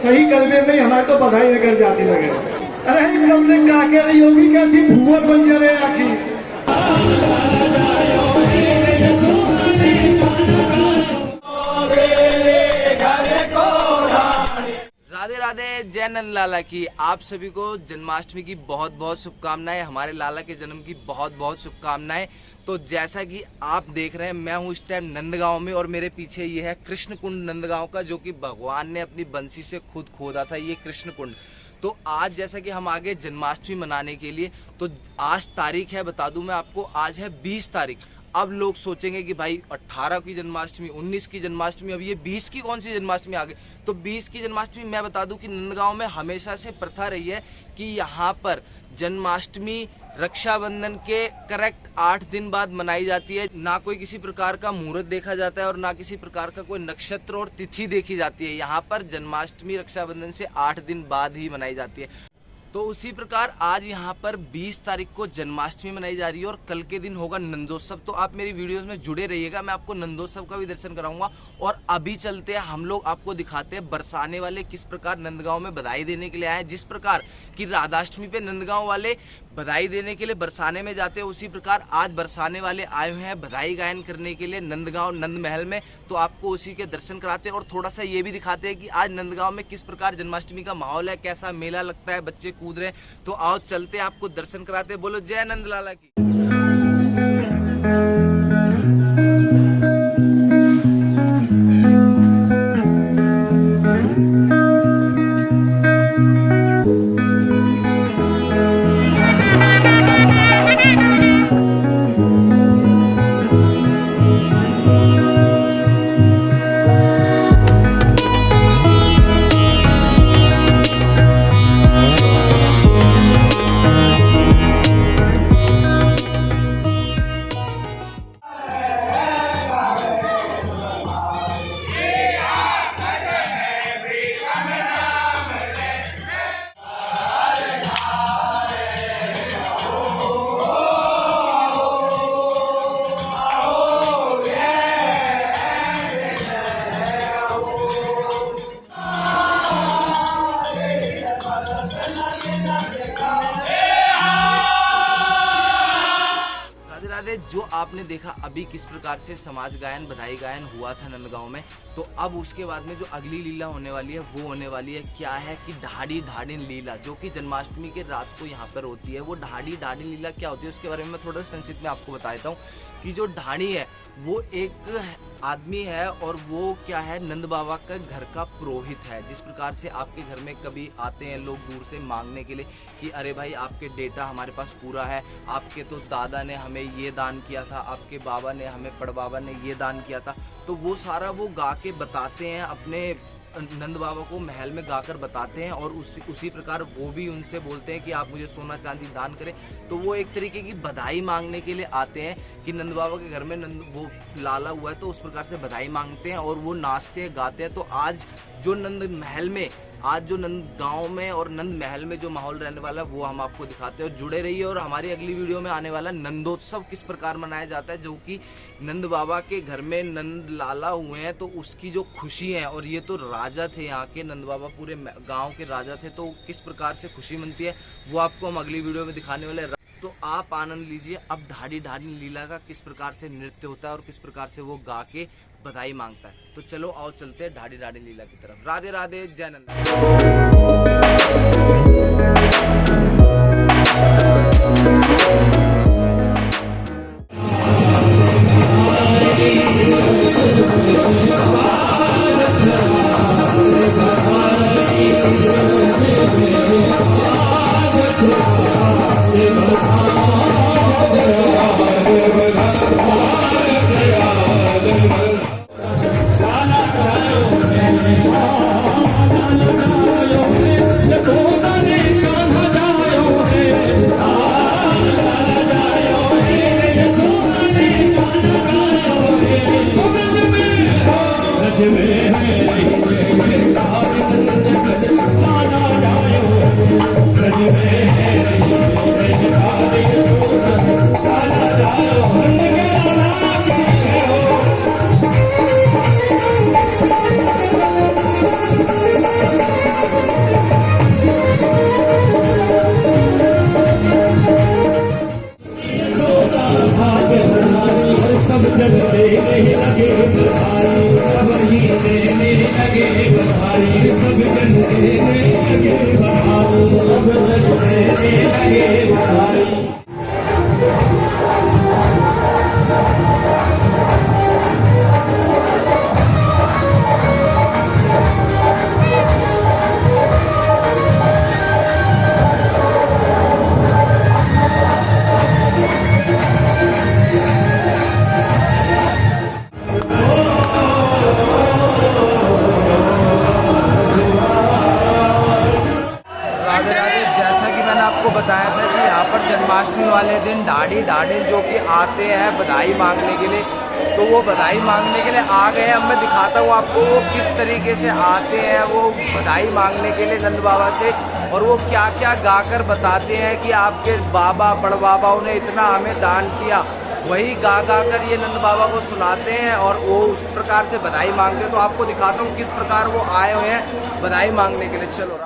सही करने में हमारे तो बधाई लेकर जाती लगे। अरे कब का के रही होगी कैसी भूवर बन जा रहे आखिर। राधे राधे, जय नंद लाला की। आप सभी को जन्माष्टमी की बहुत बहुत शुभकामनाएं, हमारे लाला के जन्म की बहुत बहुत शुभकामनाएं। तो जैसा कि आप देख रहे हैं, मैं हूं इस टाइम नंदगांव में और मेरे पीछे ये है कृष्ण कुंड नंदगांव का, जो कि भगवान ने अपनी बंसी से खुद खोदा था ये कृष्ण कुंड। तो आज जैसा कि हम आगे जन्माष्टमी मनाने के लिए, तो आज तारीख है, बता दूं मैं आपको, आज है 20 तारीख। अब लोग सोचेंगे कि भाई 18 की जन्माष्टमी, 19 की जन्माष्टमी, अब ये 20 की कौन सी जन्माष्टमी आ गई। तो 20 की जन्माष्टमी मैं बता दूं कि नंदगांव में हमेशा से प्रथा रही है कि यहाँ पर जन्माष्टमी रक्षाबंधन के करेक्ट 8 दिन बाद मनाई जाती है। ना कोई किसी प्रकार का मुहूर्त देखा जाता है और ना किसी प्रकार का कोई नक्षत्र और तिथि देखी जाती है। यहाँ पर जन्माष्टमी रक्षाबंधन से 8 दिन बाद ही मनाई जाती है। तो उसी प्रकार आज यहाँ पर 20 तारीख को जन्माष्टमी मनाई जा रही है और कल के दिन होगा नंदोत्सव। तो आप मेरी वीडियोस में जुड़े रहिएगा, मैं आपको नंदोत्सव का भी दर्शन कराऊंगा। और अभी चलते हैं, हम लोग आपको दिखाते हैं बरसाने वाले किस प्रकार नंदगांव में बधाई देने के लिए आए हैं। जिस प्रकार कि राधाष्टमी पे नंदगांव वाले बधाई देने के लिए बरसाने में जाते हैं, उसी प्रकार आज बरसाने वाले आए हुए हैं बधाई गायन करने के लिए नंदगांव नंद महल में। तो आपको उसी के दर्शन कराते हैं और थोड़ा सा ये भी दिखाते हैं कि आज नंदगांव में किस प्रकार जन्माष्टमी का माहौल है, कैसा मेला लगता है, बच्चे कूद रहे हैं। तो आओ चलते हैं, आपको दर्शन कराते हैं। बोलो जय नंद लाला की। जो आपने देखा अभी किस प्रकार से समाज गायन बधाई गायन हुआ था नंदगांव में, तो अब उसके बाद में जो अगली लीला होने वाली है वो होने वाली है क्या है कि ढाडी ढाडिन लीला, जो कि जन्माष्टमी के रात को यहाँ पर होती है। वो ढाडी ढाडिन लीला क्या होती है उसके बारे में मैं थोड़ा संक्षिप्त में आपको बता देता हूँ कि जो ढाडी है वो एक आदमी है और वो क्या है, नंद बाबा का घर का पुरोहित है। जिस प्रकार से आपके घर में कभी आते हैं लोग दूर से मांगने के लिए कि अरे भाई आपके डेटा हमारे पास पूरा है, आपके तो दादा ने हमें ये दान किया था, आपके बाबा ने हमें बड़बाबा ने ये दान किया था। तो वो सारा वो गा के बताते हैं, अपने नंद बाबा को महल में गाकर बताते हैं और उसी प्रकार वो भी उनसे बोलते हैं कि आप मुझे सोना चांदी दान करें। तो वो एक तरीके की बधाई मांगने के लिए आते हैं कि नंद बाबा के घर में वो लाला हुआ है, तो उस प्रकार से बधाई मांगते हैं और वो नाचते हैं गाते हैं। तो आज जो नंद महल में, आज जो नंद गांव में और नंद महल में जो माहौल रहने वाला है वो हम आपको दिखाते हैं और जुड़े रहिए। और हमारी अगली वीडियो में आने वाला नंदोत्सव किस प्रकार मनाया जाता है, जो कि नंद बाबा के घर में नंद लाला हुए हैं तो उसकी जो खुशी है, और ये तो राजा थे यहाँ के, नंद बाबा पूरे गांव के राजा थे, तो किस प्रकार से खुशी मनती है वो आपको हम अगली वीडियो में दिखाने वाले। तो आप आनंद लीजिए अब ढाडी ढाडी लीला का, किस प्रकार से नृत्य होता है और किस प्रकार से वो गा के बधाई मांगता है। तो चलो आओ चलते हैं ढाडी ढाडी लीला की तरफ। राधे राधे, जय नंद। आपको बताया था कि यहाँ पर जन्माष्टमी वाले दिन ढाडी ढाडिन जो कि आते हैं बधाई मांगने के लिए, तो वो बधाई मांगने के लिए आ गए। अब मैं दिखाता हूँ आपको वो किस तरीके से आते हैं वो बधाई मांगने के लिए नंद बाबा से, और वो क्या क्या गाकर बताते हैं कि आपके बाबा बड़ बाबाओं ने इतना हमें दान किया, वही गा कर ये नंद बाबा को सुनाते हैं और वो उस प्रकार से बधाई मांगते हैं। तो आपको दिखाता हूँ किस प्रकार वो आए हुए हैं बधाई मांगने के लिए। चलो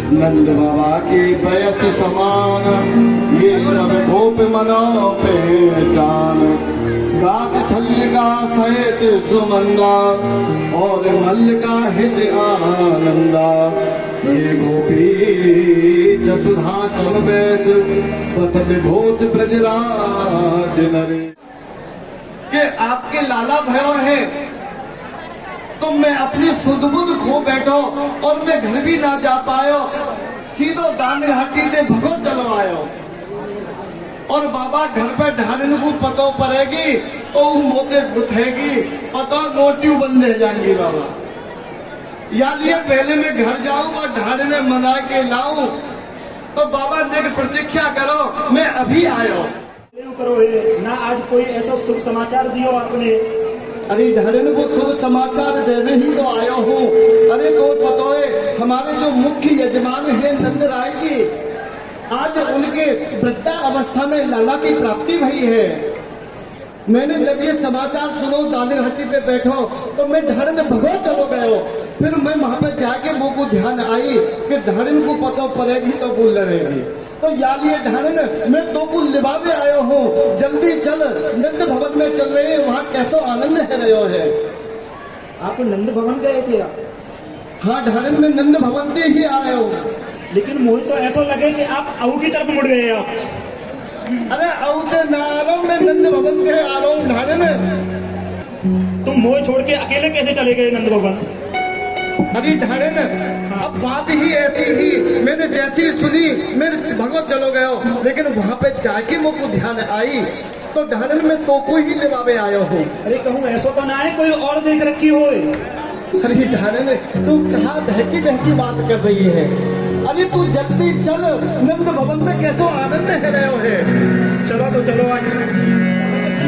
नंद बाबा की बयस समान ये सब गोप मनो पहचान, गात छल्लिका सहित सुमंदा और मल्लिका हित आनंदा, ये गोपी चतुधा समवेश बसत भोज ब्रजराज नरे। ये आपके लाला भयो है तो मैं अपनी सुध बुध खो बैठो और मैं घर भी ना जा पायो, सीधो दान घाटी से भगो चलो आयो। और बाबा घर पे ढारन को पतो पड़ेगी तो मोते गुथेगी, पतो मोटी बंदे जाएंगी बाबा। या लिए पहले मैं घर जाऊं और ढारने मना के लाऊं, तो बाबा ने प्रतीक्षा करो मैं अभी आयो। करो ना आज कोई ऐसा शुभ समाचार दियो आपने। अरे ढारन को शुभ समाचार देने ही तो आयो हूँ। अरे तो पतो है हमारे जो मुख्य यजमान है नंद राय जी, आज उनके वृद्धा अवस्था में लाला की प्राप्ति भई है। मैंने जब ये समाचार सुनो दान घाटी पे बैठो तो मैं ढारन भगो चलो गयो। फिर मैं वहां पे जाके वो को ध्यान आई कि ढारन को पतो पड़ेगी तो वो लड़ेगी। तो यार ये ढारन मैं तो को लिबावे आयो हूँ, जल्दी चल नंद भवन में चल रहे हैं, वहाँ कैसो आनंद है रहे है। आप नंद भवन गए थे? हाँ ढारन में नंद भवन से ही आ रहे हो। लेकिन मुझे तो ऐसा लगे कि आप अऊ की तरफ मुड़ गए आप। अरे अऊ ते ना आ रहा हूँ, मैं नंद भवन से आ रहा हूँ ढारन। तुम मोह छोड़ के अकेले कैसे चले गए नंद भवन? अरे ढारन अब बात ही ऐसी ही, मैंने जैसी सुनी मेरे भगो चलो गयो। लेकिन वहाँ पे जाके मुझको ध्यान आई तो ढारन में तो को ही लिबावे आयो हूँ। अरे कहूँ ऐसा तो ना है कोई और देख रखी हो? अरे ढारन तू कहाँ बहकी बहकी बात कर रही है? अरे तू जल्दी चल, नंद भवन में कैसो आनंद है रहे हो है। चलो तो चलो आज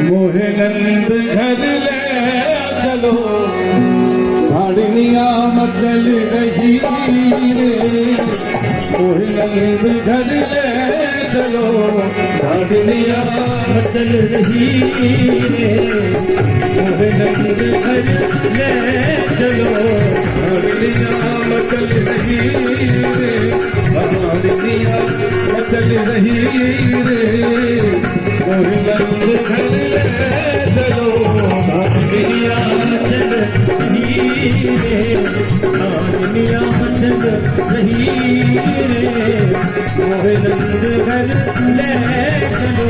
मोहे नंद घर ले चलो, ढाडनिया मचल रही रे। मोहे नंद घर ले चलो धाड़निया मचल रही रे मोहे नंद घर ले चलो धाड़निया मचल रही रे धाड़निया मचल रही रे मोहे नंद घर ले चलो धाड़निया मचल रही रे धाड़निया मचल रही रे मोहे नंद घर ले चलो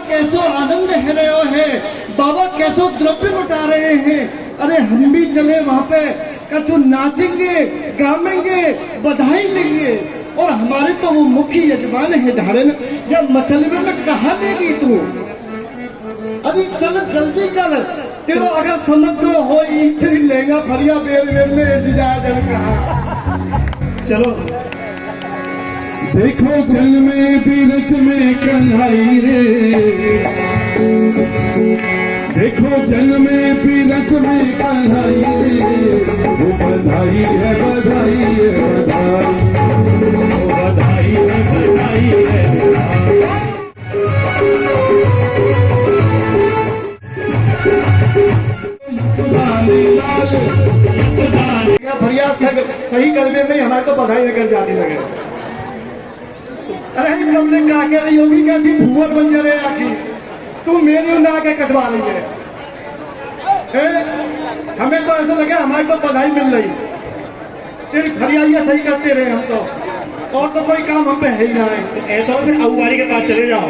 कैसो आनंद है रहे है बाबा, कैसो द्रव्य लुटा रहे हैं। अरे हम भी चले वहाँ पे, कछु नाचेंगे गावेंगे बधाई लेंगे। और हमारे तो वो मुख्य यजमान है ढाड़न, या मचलवे में कहा लेगी तू? अरे चल जल्दी कर, तेरो अगर समग्र हो इतनी लेगा फरिया बेर बेर में जाया जन कहा। चलो देखो जल में बीरज में कन्हई रे, देखो जल में बीरज में कन्हई रे, वो बधाई है बधाई है बधाई, वो बधाई है बधाई है फरिया सही करने में हमारे तो बधाई लेकर जाने लगे। अरे कमले का के रही होगी, कैसी भूवर बन जा रहे आखिर तू मेरी ना आके कटवा रही है। हमें तो ऐसा लगे हमारी तो बधाई मिल रही, तेरी फरियादियां सही करते रहे हम तो, और तो कोई काम हम पे है ही ना है। ऐसा हो फिर अबुवारी के पास चले जाओ।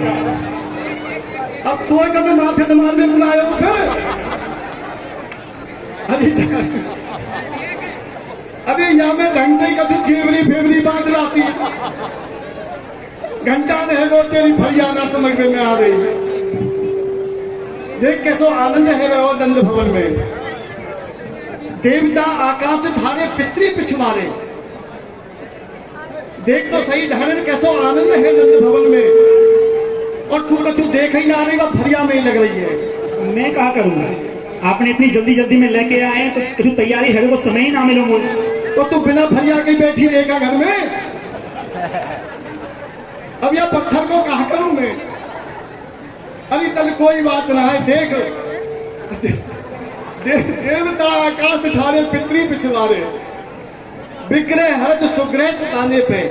अब तो कभी माथे दमार में बुलाए हो फिर? अरे यहाँ में घंटे का तो जेवरी फेवरी बात लाती, घंटा है वो तेरी फरियाना समझ में आ रही। देख कैसो आनंद है रहो नंद भवन में, देवता आकाश ठारे पितरी पिछवारे। देख तो सही ढाड़न कैसो आनंद है नंद भवन में, और तू कछु देख ही ना रही, वो फरिया में ही लग रही है। मैं कहा करूंगा, आपने इतनी जल्दी जल्दी में लेके आए तो कुछ तैयारी है वो समय ही ना मिलो मुझे। तो तू बिना फरिया के बैठी रहेगा घर में? अब यह पत्थर को कहा करूं मैं? अरे चल कोई बात ना है, देख देवता आकाश ठारे पितरी पिछवारे, विग्रह हरद सुग्रह सताने पे,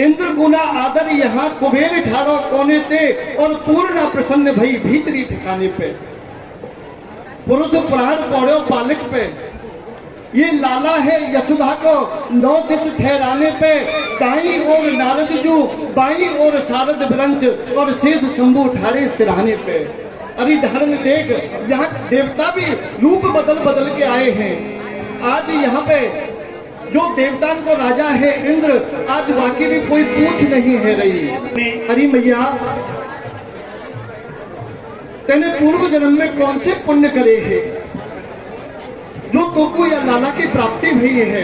इंद्र गुना आदर यहाँ कुबेर ठाड़ो कोने ते, और पूर्ण प्रसन्न भई भीतरी ठिकाने पे। पुरुष प्राण पौड़ो पालिक पे, ये लाला है यशोदा को 9 दिश ठहराने पे। दाई और नारद जू, बाई और शारद ब्रंच, और शेष शंभु ठाड़े सिराने पे। अरे धर्म देख, यहाँ देवता भी रूप बदल बदल के आए हैं। आज यहाँ पे जो देवता को राजा है इंद्र, आज वाकई में कोई पूछ नहीं है रही। अरे मैया, तेने पूर्व जन्म में कौन से पुण्य करे हैं जो तुमको या लाला की प्राप्ति भई है?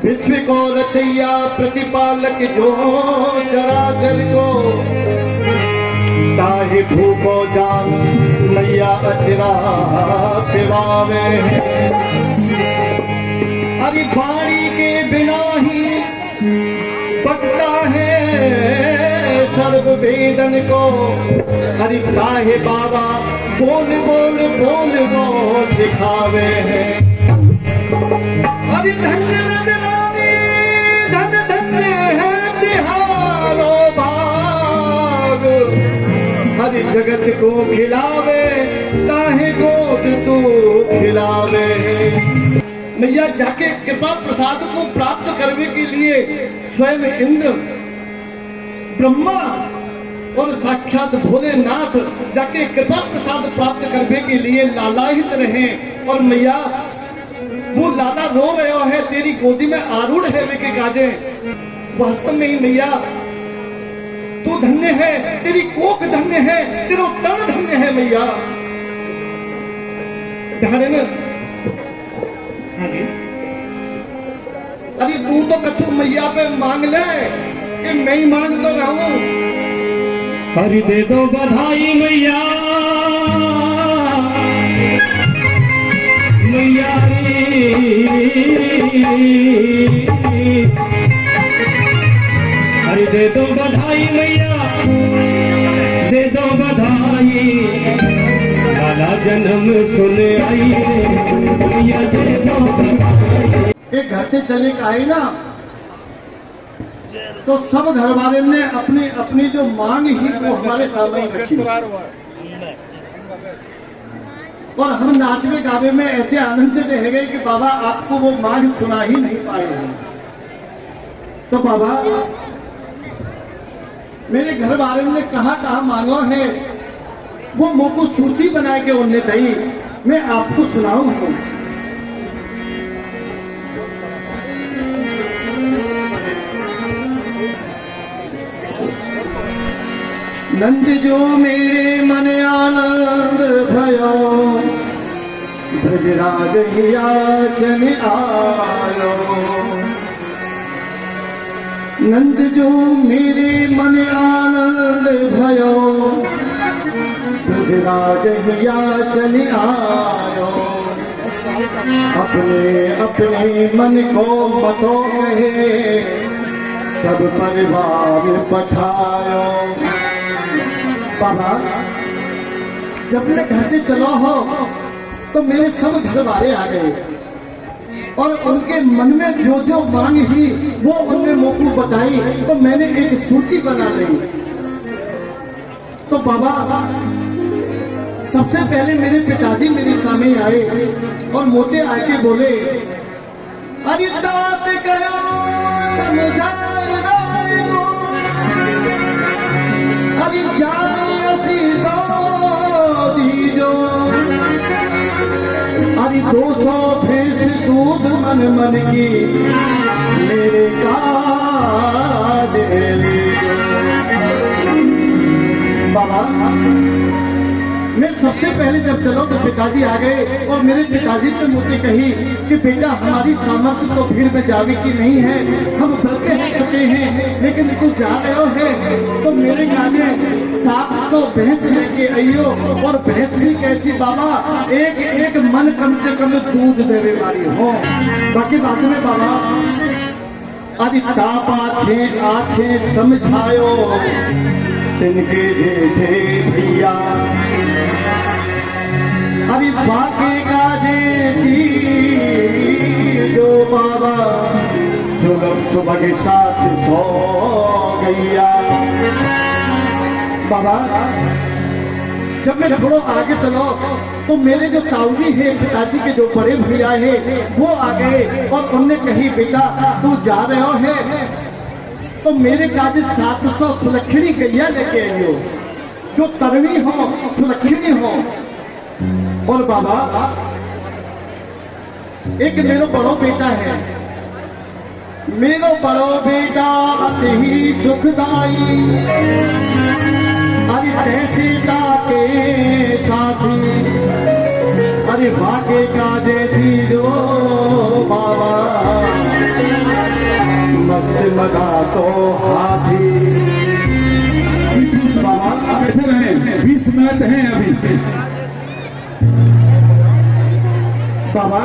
विश्व को रचैया प्रतिपालक जो चराचर को, ताहि भूको जान मैया अचरा पिवावे। अरे बाणी के बिना ही पकता है सर्व वेदन को। अरे काहे बाबा बोल बोल बोल बोल दिखावे हैं। अरे धन्य नंदलानी धन धन्य है तिहारो भाग। हरि जगत को खिलावे ताहे गोद तू खिलावे। मैया जाके कृपा प्रसाद को प्राप्त करने के लिए स्वयं इंद्र ब्रह्मा और साक्षात भोलेनाथ जाके कृपा प्रसाद प्राप्त करने के लिए लालायित रहे। और मैया वो लाला रो रहे है, तेरी गोदी में आरूढ़ है वे के गाजे। वास्तव में ही मैया तू धन्य है, तेरी कोख धन्य है, तेरा तन धन्य है मैया। ध्यान में हाँ जी। अरे तू तो कछु मैया पे मांग ले कि मैं ही मांग तो रहूं। अरे दे दो बधाई मैया, मैया अरे दे दो बधाई मैया, दे दो बधाई, लाला जन्म सुन आई मैया, दे दो बधाई। एक घर से चले का आई ना तो सब घर वाले ने अपनी अपनी जो मांग ही वो हमारे सामने ही रखी, और हम नाचवे गावे में ऐसे आनंदित रह गए कि बाबा आपको वो मांग सुना ही नहीं पाए हैं। तो बाबा मेरे घर वाले ने कहा मांगो है, वो मुंह को सूची बना के उन्हें दी, मैं आपको सुनाऊं हूं। नंद जो मेरे मन आनंद भयो, ब्रजराज हियाचन आयो। नंद जो मेरे मन आनंद भयो, ब्रजराज हियाचन आयो। अपने अपने मन को मतो कहे, सब परिवार पठायो। बाबा जब मैं घर से चला हो तो मेरे सब घर वाले आ गए, और उनके मन में जो जो मांग ही वो उनने मुंह को बताई, तो मैंने एक सूची बना ली। तो बाबा सबसे पहले मेरे पिताजी मेरे सामने आए और मोते आके बोले, अरे दात गयो अरे अरे 200 भैंस दूध मन मन की मेरे काज बाबा। मैं सबसे पहले जब चलो तो पिताजी आ गए और मेरे पिताजी से मुझे कही कि बेटा हमारी सामर्थ्य तो भीड़ में जावे की नहीं है, हम व्रत रह चुके हैं, लेकिन तू जा रहे हो है तो मेरे गाने 700 भैंस लेके आइयो, और भैंस भी कैसी बाबा, एक एक मन कम से कम दूध देवे वाली हो। बाकी बात में बाबा अरे तापा छे आछे समझायो, तिनके जेठे भैया अरे बाके का जेठी जो बाबा, सुबह सुबह के साथ सो गैया। बाबा जब मैं थोड़ा आगे चलो तो मेरे जो ताऊजी है, पिताजी के जो बड़े भैया है, वो आ गए और उनने कही बेटा तू जा रहे हो है तो मेरे काज 700 सुलक्षणी गैया लेके आइयो, जो तरवी हो सुलक्षणी हो। और बाबा एक मेरा बड़ो बेटा है, मेरो बड़ो बेटा अति ही सुखदाई, अरे सीता के साथी, अरे भागे काजे दीजो बाबा, मस्त मदा तो हाथी। बाबा बैठे रहे, 20 मिनट हैं अभी। बाबा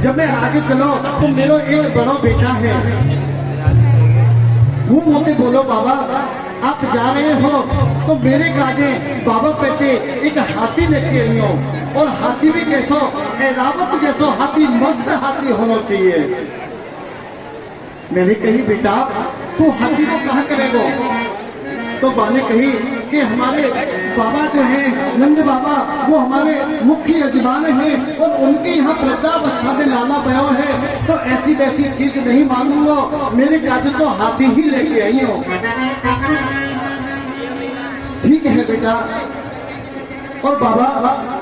जब मैं आगे चलो तो मेरा एक बड़ा बेटा है, वो मुझे बोलो बाबा आप जा रहे हो तो मेरे काजे बाबा कहते एक हाथी लेके आई हो, और हाथी भी कैसो एरावत जैसो हाथी, मस्त हाथी होना चाहिए। मैंने कही बेटा तू हाथी को कहाँ करेगो, तो बा ने कही कि हमारे बाबा जो हैं नंद बाबा वो हमारे मुख्य यजमान हैं, और उनके यहाँ वृद्धावस्था में लाला भयो है, तो ऐसी वैसी चीज नहीं मांगूंगा, मेरे काज तो हाथी ही लेके आई हो। ठीक है बेटा। और बाबा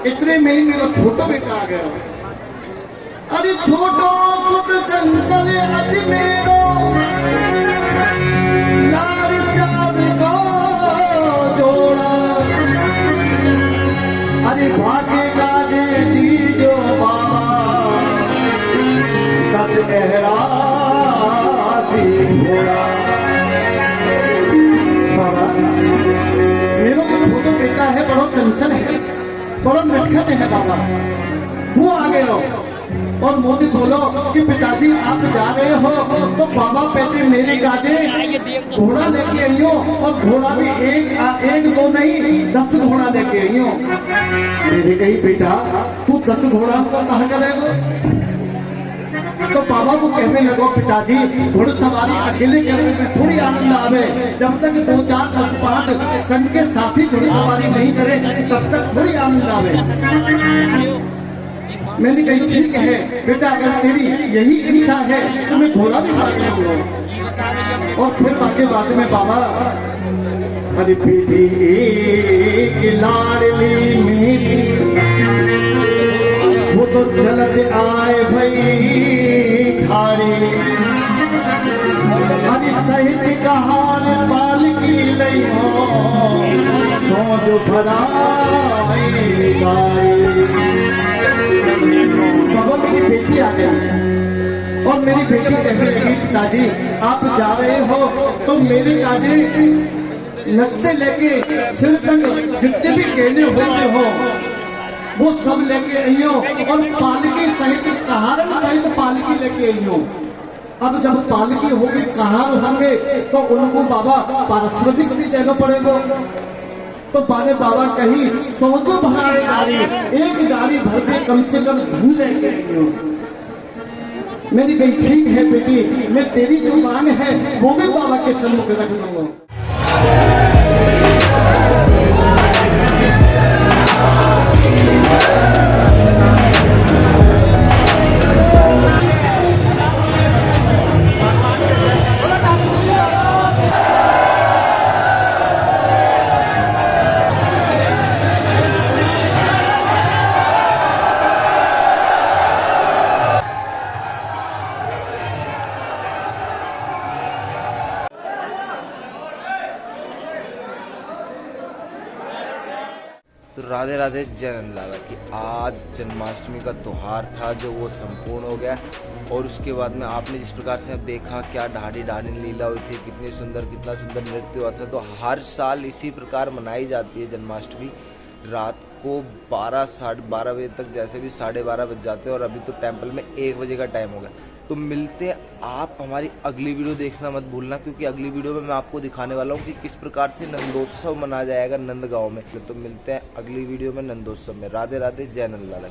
इतने में ही मेरा छोटा बेटा आ गया, अरे छोटो सुत चंचल अति मेरो लार चाव को जोड़ा। अरे भाग्य गाजे दीजो बाबा कस गहरा सी घोड़ा। बाबा मेरा जो छोटा बेटा है बड़ा चंचल है, बड़ा नटखट है बाबा। वो आ गए हो और मोदी बोलो कि पिताजी आप जा रहे हो तो बाबा पहले मेरे गाजे घोड़ा लेके आई हो, और घोड़ा भी एक दो नहीं 10 घोड़ा लेके आई हो। मेरे कही बेटा तू 10 घोड़ा को कहा करेगा? तो बाबा को कहने लगो पिताजी घुड़सवारी अकेले करने में थोड़ी आनंद आवे, जब तक 2 4 10 5 संग के साथी घुड़सवारी नहीं करे तब तक थोड़ी आनंद आवे। मैंने कही ठीक है बेटा, अगर तेरी यही इच्छा है तो मैं घोड़ा भी मार लूंगा। और फिर बाकी बाद में बाबा अरे बेटी एक लाडली मेरी वो तो चलत आए भाई खाड़ी। अरे सहित कहार पाल की लई हो सोच भराई गाड़ी। बाबा मेरी बेटी आ गई और मेरी बेटी कहने लगी पिताजी आप जा रहे हो तो मेरे गाजे नकते लेके सिर तक जितने भी गहने होते हो वो सब लेके आई हो, और पालकी सहित कहारन सहित पालकी लेके आई हो। अब जब पालकी होगी कहार होंगे तो उनको बाबा पारिश्रमिक भी देना पड़ेगा। तो बाने बाबा कही सोचो भराए गाड़ी, एक गाड़ी भर के कम से कम धन लेके आई हो। मैंने कही ठीक है बेटी, मैं तेरी जो मांग है वो भी बाबा के सम्मुख रख दूंगा। तो राधे राधे जय नंदलाला की आज जन्माष्टमी का त्योहार था जो वो संपूर्ण हो गया। और उसके बाद में आपने जिस प्रकार से अब देखा क्या ढाडी लीला हुई थी, कितनी सुंदर कितना सुंदर नृत्य हुआ था। तो हर साल इसी प्रकार मनाई जाती है जन्माष्टमी। रात को 12 साढ़े 12 बजे तक जैसे भी 12:30 बज जाते हैं, और अभी तो टेम्पल में 1 बजे का टाइम हो गया। तो मिलते हैं, आप हमारी अगली वीडियो देखना मत भूलना, क्योंकि अगली वीडियो में मैं आपको दिखाने वाला हूँ कि किस प्रकार से नंदोत्सव मनाया जाएगा नंदगांव में। तो मिलते हैं अगली वीडियो में नंदोत्सव में। राधे राधे जय नंदलाला।